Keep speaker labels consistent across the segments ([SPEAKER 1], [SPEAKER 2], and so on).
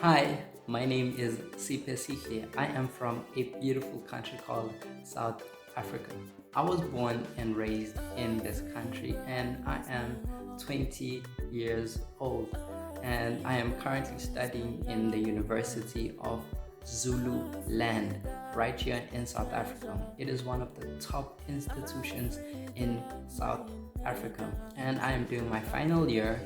[SPEAKER 1] Hi, my name is Siphesihle. I am from a beautiful country called South Africa. I was born and raised in this country and I am 20 years old and I am currently studying in the University of Zululand right here in South Africa. It is one of the top institutions in South Africa, and I am doing my final year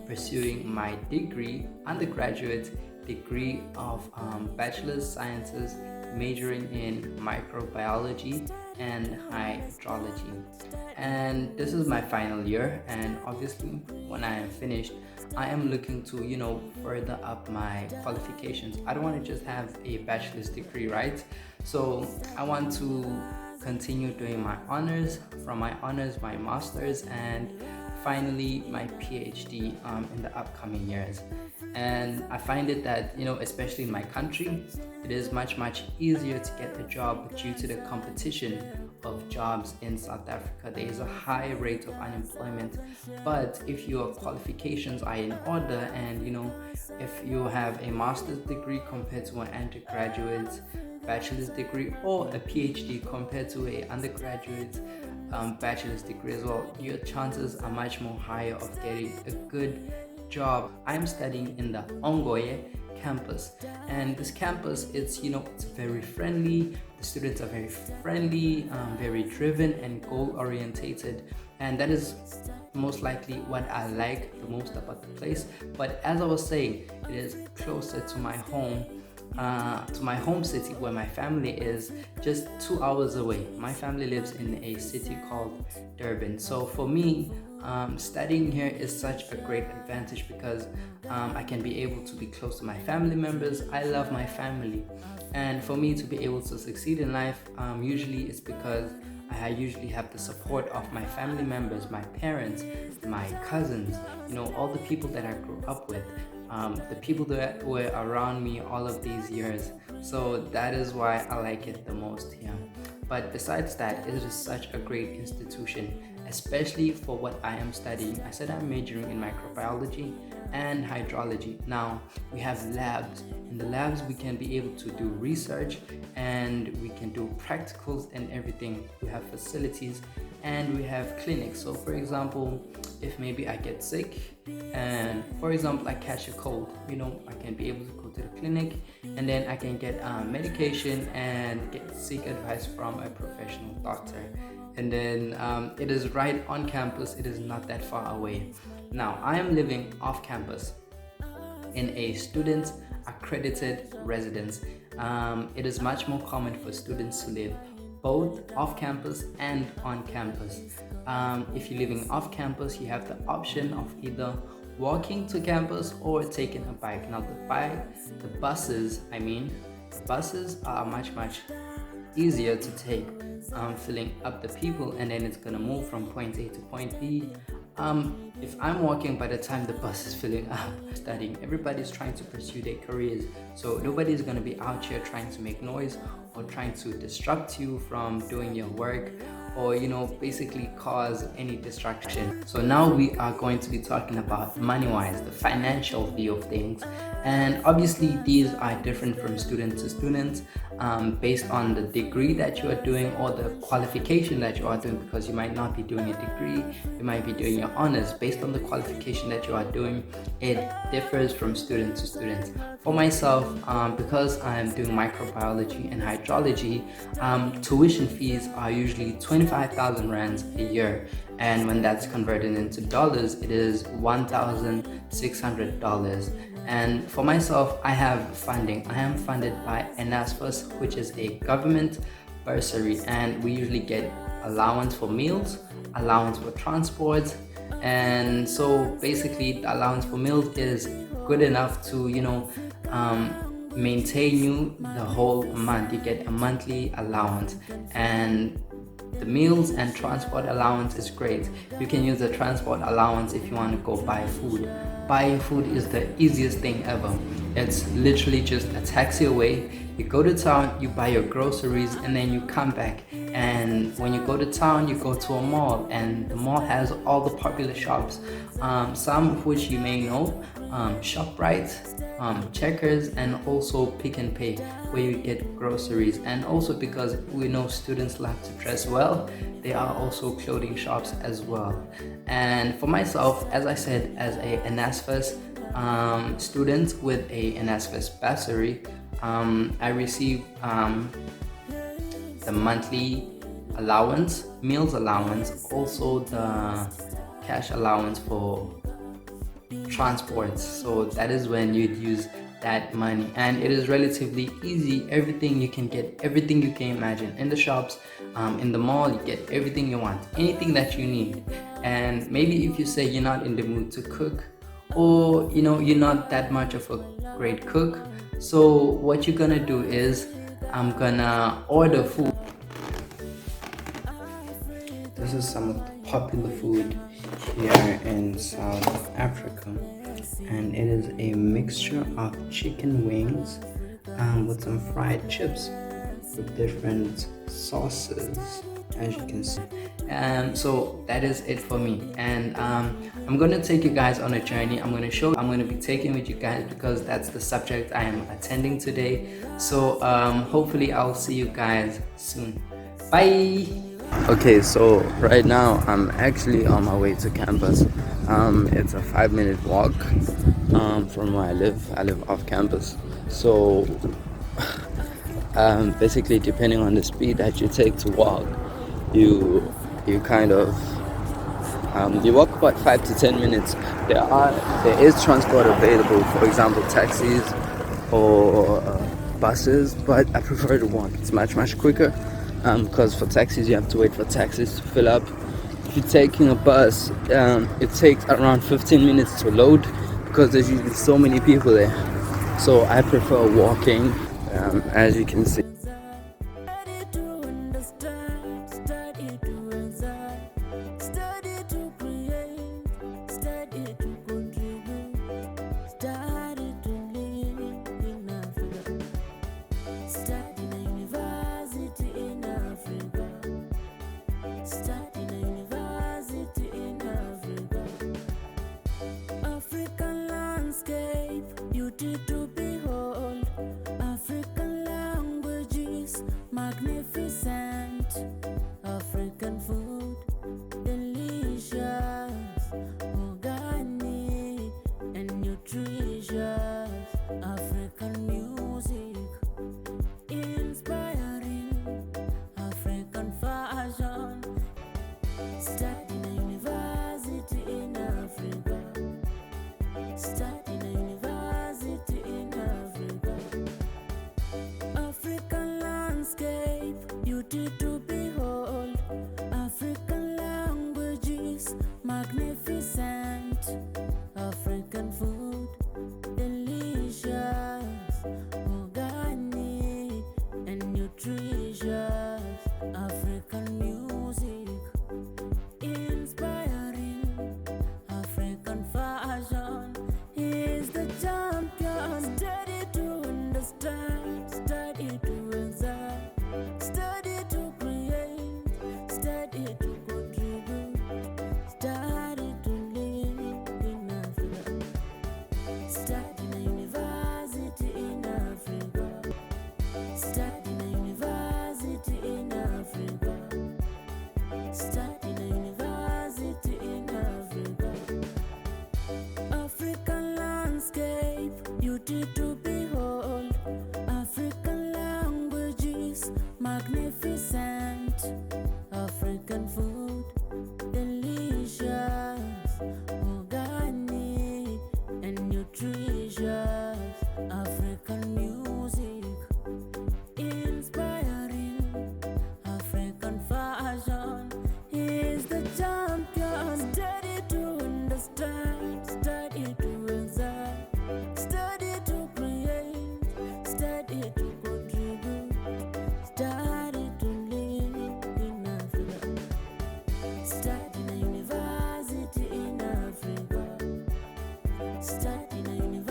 [SPEAKER 1] pursuing my degree, undergraduate degree of Bachelor's Sciences, majoring in microbiology and hydrology. And this is my final year, and obviously, when I am finished, I am looking to, further up my qualifications. I don't want to just have a bachelor's degree, right? So I want to continue doing my honors, from my honors, my masters, and finally my PhD in the upcoming years. And I find it that, especially in my country, it is much easier to get a job due to the competition of jobs in South Africa. There is a high rate of unemployment, but if your qualifications are in order and if you have a master's degree compared to an undergraduate bachelor's degree, or a PhD compared to a undergraduate bachelor's degree as well, your chances are much more higher of getting a good job. I'm studying in the Ongoye campus, and this campus, it's very friendly. The students are very friendly, very driven and goal orientated, and that is most likely what I like the most about the place. But as I was saying, it is closer to my home city, where my family is just 2 hours away. My family lives in a city called Durban. So for me, studying here is such a great advantage because I can be able to be close to my family members. I love my family, and for me to be able to succeed in life, usually it's because I usually have the support of my family members, my parents, my cousins, all the people that I grew up with, the people that were around me all of these years. So that is why I like it the most here. But besides that, it is such a great institution, especially for what I am studying. I said I'm majoring in microbiology and hydrology. Now, we have labs. In the labs, we can be able to do research and we can do practicals and everything. We have facilities and we have clinics. So, for example, if maybe I get sick and, for example, I catch a cold, I can be able to go to the clinic and then I can get medication and seek advice from a professional doctor. And then it is right on campus. It is not that far away. Now, I am living off campus in a student accredited residence. It is much more common for students to live both off campus and on campus. If you're living off campus, you have the option of either walking to campus or taking a bike. Now, the buses are much easier to take, filling up the people, and then it's gonna move from point A to point B. If I'm walking, by the time the bus is filling up, studying, everybody's trying to pursue their careers. So nobody's gonna be out here trying to make noise or trying to distract you from doing your work, or basically cause any distraction. So now we are going to be talking about money-wise, the financial view of things. And obviously these are different from student to student, based on the degree that you are doing or the qualification that you are doing, because you might not be doing a degree, you might be doing your honors. Based on the qualification that you are doing, it differs from student to student. For myself, because I am doing microbiology and hydrology, tuition fees are usually 25,000 rands a year, and when that's converted into dollars, it is $1,600. And for myself, I have funding. I am funded by NSFAS, which is a government bursary, and we usually get allowance for meals, allowance for transport, and so basically the allowance for meals is good enough to maintain you the whole month. You get a monthly allowance, and the meals and transport allowance is great. You can use the transport allowance if you want to go buy food. Buying food is the easiest thing ever. It's literally just a taxi away. You go to town, you buy your groceries, and then you come back. And when you go to town, you go to a mall, and the mall has all the popular shops, some of which you may know, ShopRite, Checkers, and also Pick and Pay, where you get groceries. And also, because we know students like to dress well, there are also clothing shops as well. And for myself, as I said, as a NSFAS student with a NSFAS bursary, I receive the monthly allowance, meals allowance, also the cash allowance for transports. So that is when you'd use that money, and it is relatively easy. Everything you can get, everything you can imagine in the shops, in the mall, you get everything you want, anything that you need. And maybe if you say you're not in the mood to cook, or you're not that much of a great cook, so what you're gonna do is I'm gonna order food. This is some of the popular food here in South Africa, and it is a mixture of chicken wings with some fried chips with different sauces, as you can see. So that is it for me, and I'm gonna take you guys on a journey. I'm gonna be taking with you guys because that's the subject I am attending today. So hopefully I'll see you guys soon. Bye. Okay, so right now I'm actually on my way to campus. It's a 5-minute walk from where I live. I live off campus, so basically, depending on the speed that you take to walk, you kind of you walk about 5 to 10 minutes. There is transport available, for example taxis or buses, but I prefer to walk. It's much quicker, because for taxis you have to wait for taxis to fill up. If you're taking a bus, it takes around 15 minutes to load because there's usually so many people there. So I prefer walking, as you can see.
[SPEAKER 2] Magnificent African food, delicious, organic and nutritious. African music, inspiring African fashion. Study in a university in Africa. Study in a university in Africa. African landscape, beauty to behold. African languages, magnificent. African food, delicious, organic and nutritious. African music, inspiring African fashion. He is the champion, steady to understand, steady to excel, steady to create, steady to contribute, steady to live in Africa. Study in a university in Africa. Study in a university in Africa. Study in a university in Africa. African landscape, beauty to behold. African languages, magnificent. African food, delicious, organic and nutritious. African music, inspiring African fashion. He is the champion, steady to understand, steady to excel, steady to create, steady to contribute, steady to live in Africa. Study in a university in Africa. Study in a university.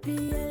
[SPEAKER 2] happy